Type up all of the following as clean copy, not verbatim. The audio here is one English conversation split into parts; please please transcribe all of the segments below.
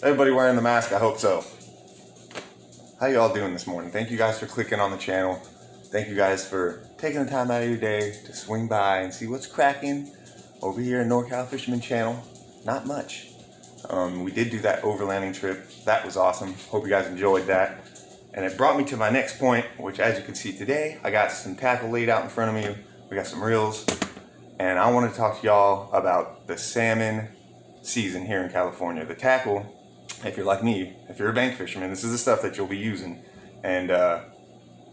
Everybody wearing the mask? I hope so. How y'all doing this morning? Thank you guys for clicking on the channel. Thank you guys for taking the time out of your day to swing by and see what's cracking over here in NorCal Fisherman Channel. Not much. We did do that overlanding trip. That was awesome. Hope you guys enjoyed that. And it brought me to my next point, which as you can see today, I got some tackle laid out in front of me. We got some reels. And I want to talk to y'all about the salmon season here in California. The tackle, if you're like me, if you're a bank fisherman, this is the stuff that you'll be using. And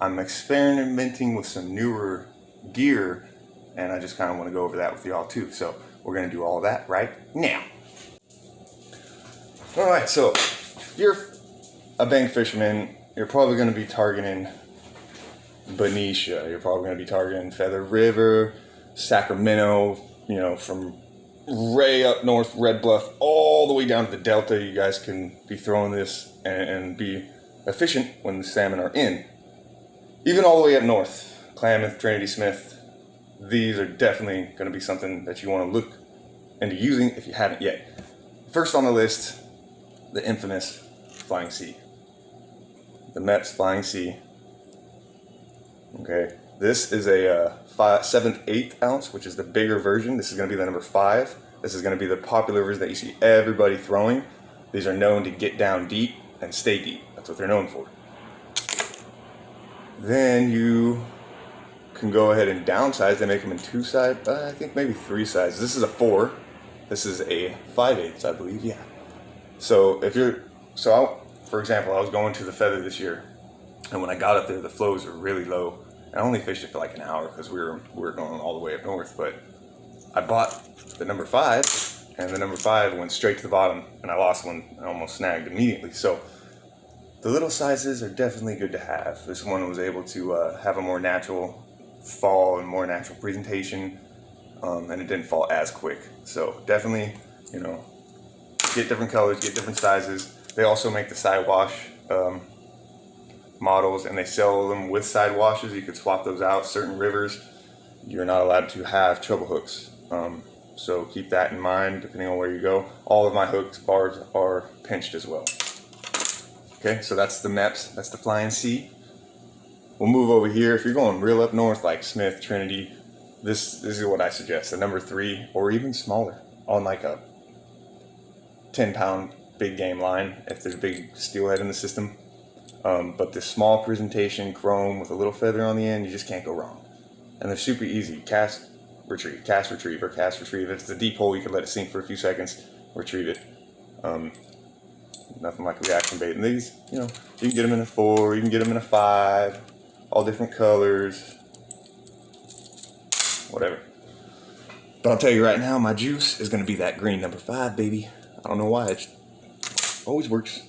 I'm experimenting with some newer gear, and I just kind of want to go over that with y'all too. So we're going to do all of that right now. All right, so if you're a bank fisherman, you're probably going to be targeting Benicia. You're probably going to be targeting Feather River, Sacramento, you know, from way up north, Red Bluff, all the way down to the Delta. You guys can be throwing this and be efficient when the salmon are in. Even all the way up north, Klamath, Trinity Smith, these are definitely going to be something that you want to look into using if you haven't yet. First on the list, the infamous Flying C. The Mepps Flying C. Okay, this is a 7/8 ounce, which is the bigger version. This is going to be the number 5. This is going to be the popular version that you see everybody throwing. These are known to get down deep and stay deep. That's what they're known for. Then you can go ahead and downsize. They make them in 2 size, I think maybe 3 sizes. This is a 4. This is a 5/8, I believe. Yeah. So if you're, for example, I was going to the Feather this year, and when I got up there, the flows were really low. I only fished it for like an hour because we were going all the way up north. But I bought the number 5, and the number 5 went straight to the bottom, and I lost one. I almost snagged immediately. So the little sizes are definitely good to have. This one was able to have a more natural fall and more natural presentation, and it didn't fall as quick. So definitely, you know, get different colors, get different sizes. They also make the side wash models, and they sell them with side washes. You could swap those out. Certain rivers, you're not allowed to have treble hooks. So keep that in mind depending on where you go. All of my hooks, barbs are pinched as well. Okay, so that's the Mepps, that's the Flying C. We'll move over here. If you're going real up north like Smith, Trinity, this is what I suggest. The number 3 or even smaller on like a 10-pound big game line if there's a big steelhead in the system. But this small presentation chrome with a little feather on the end, you just can't go wrong. And they're super easy. Cast, retrieve, cast, retrieve, or cast, retrieve. If it's a deep hole, you can let it sink for a few seconds, retrieve it. Nothing like reaction bait. And these, you know, you can get them in a 4, you can get them in a 5, all different colors, whatever. But I'll tell you right now, my juice is going to be that green number 5, baby. I don't know why, it always works.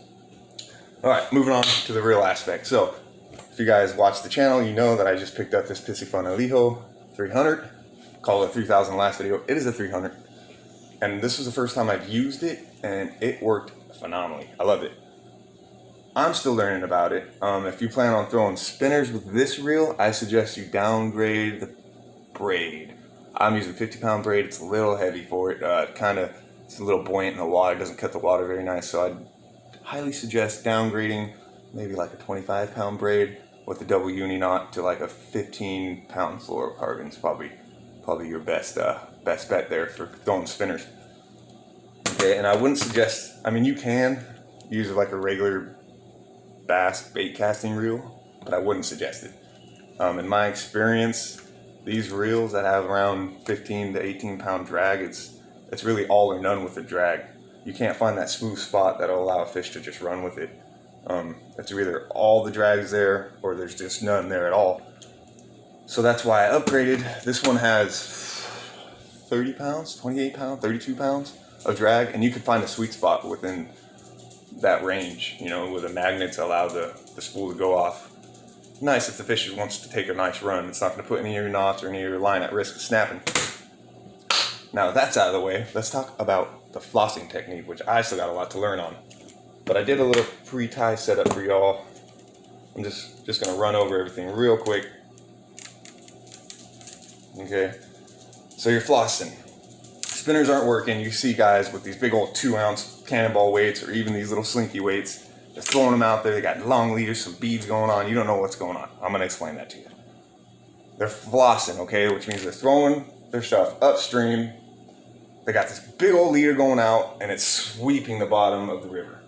Alright, moving on to the real aspect. So, if you guys watch the channel, you know that I just picked up this Piscifun Elijo 300. Called it a 3000 last video. It is a 300. And this was the first time I've used it, and it worked phenomenally. I loved it. I'm still learning about it. If you plan on throwing spinners with this reel, I suggest you downgrade the braid. I'm using 50-pound braid. It's a little heavy for it. It's a little buoyant in the water. It doesn't cut the water very nice, so I'd highly suggest downgrading maybe like a 25-pound braid with a double uni knot to like a 15-pound fluorocarbon. It's probably your best bet there for throwing spinners. Okay, and I wouldn't suggest, I mean, you can use like a regular bass bait casting reel, but I wouldn't suggest it. In my experience, these reels that have around 15 to 18-pound drag, it's really all or none with the drag. You can't find that smooth spot that'll allow a fish to just run with it. It's either all the drag's there or there's just none there at all. So that's why I upgraded. This one has 30 pounds, 28 pounds, 32 pounds of drag, and you can find a sweet spot within that range, you know, with a magnet to allow the spool to go off. Nice if the fish wants to take a nice run. It's not going to put any of your knots or any of your line at risk of snapping. Now that that's out of the way, let's talk about the flossing technique, which I still got a lot to learn on. But I did a little pre-tie setup for y'all. I'm just going to run over everything real quick. Okay, so you're flossing. Spinners aren't working. You see guys with these big old 2-ounce cannonball weights or even these little slinky weights. They're throwing them out there. They got long leaders, some beads going on. You don't know what's going on. I'm going to explain that to you. They're flossing, okay, which means they're throwing their stuff upstream. They got this big old leader going out, and it's sweeping the bottom of the river.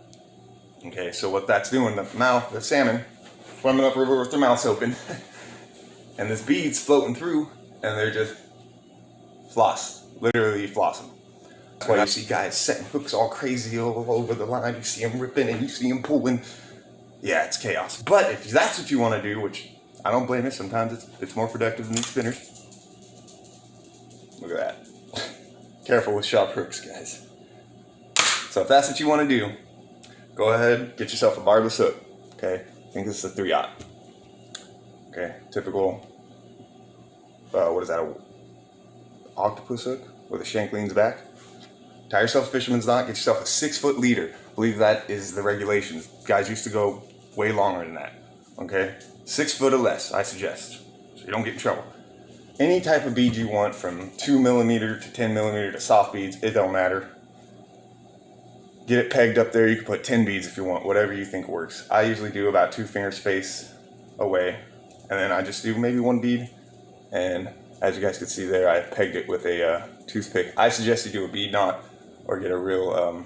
Okay, so what that's doing, the salmon swimming up river with their mouths open, and this bead's floating through, and they're just literally flossing. That's why you see guys setting hooks all crazy all over the line. You see them ripping and you see them pulling. Yeah, it's chaos. But if that's what you want to do, which I don't blame it, sometimes it's more productive than these spinners. Look at that. Careful with sharp hooks, guys. So if that's what you want to do, go ahead, get yourself a barbless hook. Okay, I think this is a 3/0. Okay, typical, what is that, a octopus hook with a shank leans back. Tie yourself a fisherman's knot, get yourself a 6-foot leader. I believe that is the regulations. Guys used to go way longer than that. Okay, 6 foot or less, I suggest, so you don't get in trouble. Any type of bead you want, from 2mm to 10mm to soft beads, it don't matter. Get it pegged up there. You can put 10 beads if you want, whatever you think works. I usually do about 2 finger space away, and then I just do maybe 1 bead. And as you guys can see there, I pegged it with a toothpick. I suggest you do a bead knot or get a real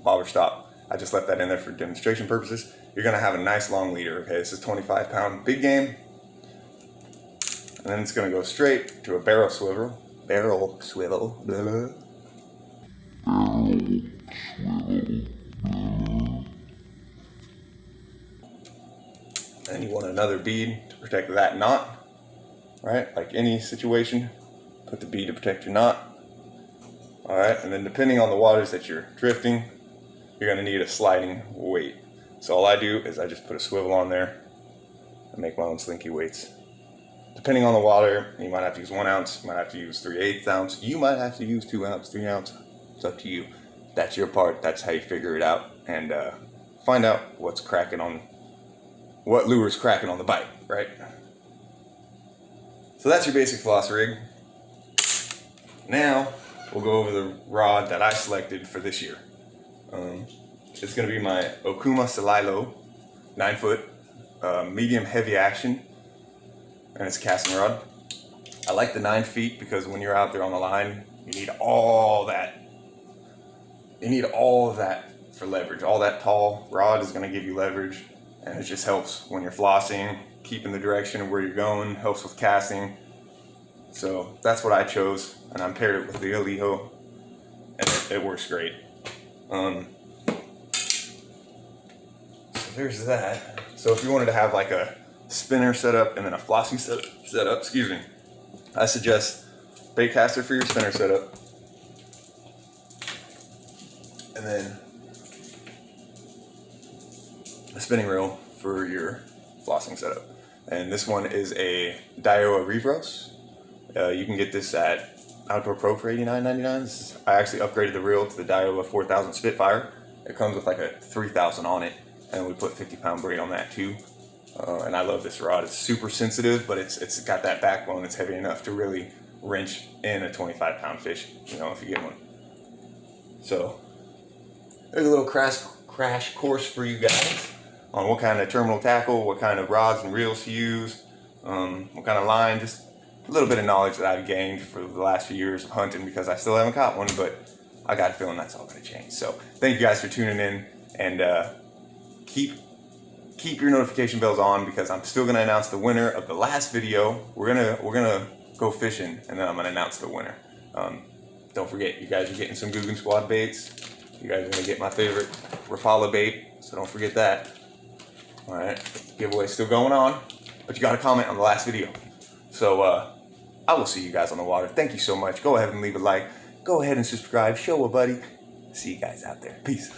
bobber stop. I just left that in there for demonstration purposes. You're gonna have a nice long leader. Okay, this is 25-pound big game, and then it's gonna go straight to a barrel swivel. Blah, blah. And you want another bead to protect that knot, right? Like any situation, put the bead to protect your knot. All right, and then depending on the waters that you're drifting, you're gonna need a sliding weight. So all I do is I just put a swivel on there and make my own slinky weights. Depending on the water, you might have to use 1 ounce, you might have to use 3/8 ounce, you might have to use 2 ounce, 3 ounce. It's up to you. That's your part. That's how you figure it out, and find out what lure's cracking on the bite, right? So that's your basic floss rig. Now we'll go over the rod that I selected for this year. It's going to be my Okuma Salilo 9-foot medium heavy action, and it's a casting rod. I like the 9 feet because when you're out there on the line, you need all that. You need all of that for leverage. All that tall rod is going to give you leverage, and it just helps when you're flossing, keeping the direction of where you're going, helps with casting. So that's what I chose, and I paired it with the Alijo, and it works great. So there's that. So if you wanted to have like a spinner setup and then a flossing setup, excuse me, I suggest bait caster for your spinner setup, and then a spinning reel for your flossing setup. And this one is a Daiwa Revros. You can get this at Outdoor Pro for $89.99. I actually upgraded the reel to the Daiwa 4000 Spitfire. It comes with like a 3000 on it, and we put 50-pound braid on that too. And I love this rod. It's super sensitive, but it's got that backbone that's heavy enough to really wrench in a 25-pound fish, you know, if you get one. So there's a little crash course for you guys on what kind of terminal tackle, what kind of rods and reels to use, what kind of line, just a little bit of knowledge that I've gained for the last few years of hunting, because I still haven't caught one, but I got a feeling that's all going to change. So thank you guys for tuning in, and keep your notification bells on, because I'm still going to announce the winner of the last video. We're gonna go fishing, and then I'm going to announce the winner. Don't forget, you guys are getting some Guggen Squad baits. You guys are going to get my favorite Rapala bait, so don't forget that. All right, giveaway still going on, but you got to comment on the last video. So I will see you guys on the water. Thank you so much. Go ahead and leave a like. Go ahead and subscribe. Show a buddy. See you guys out there. Peace.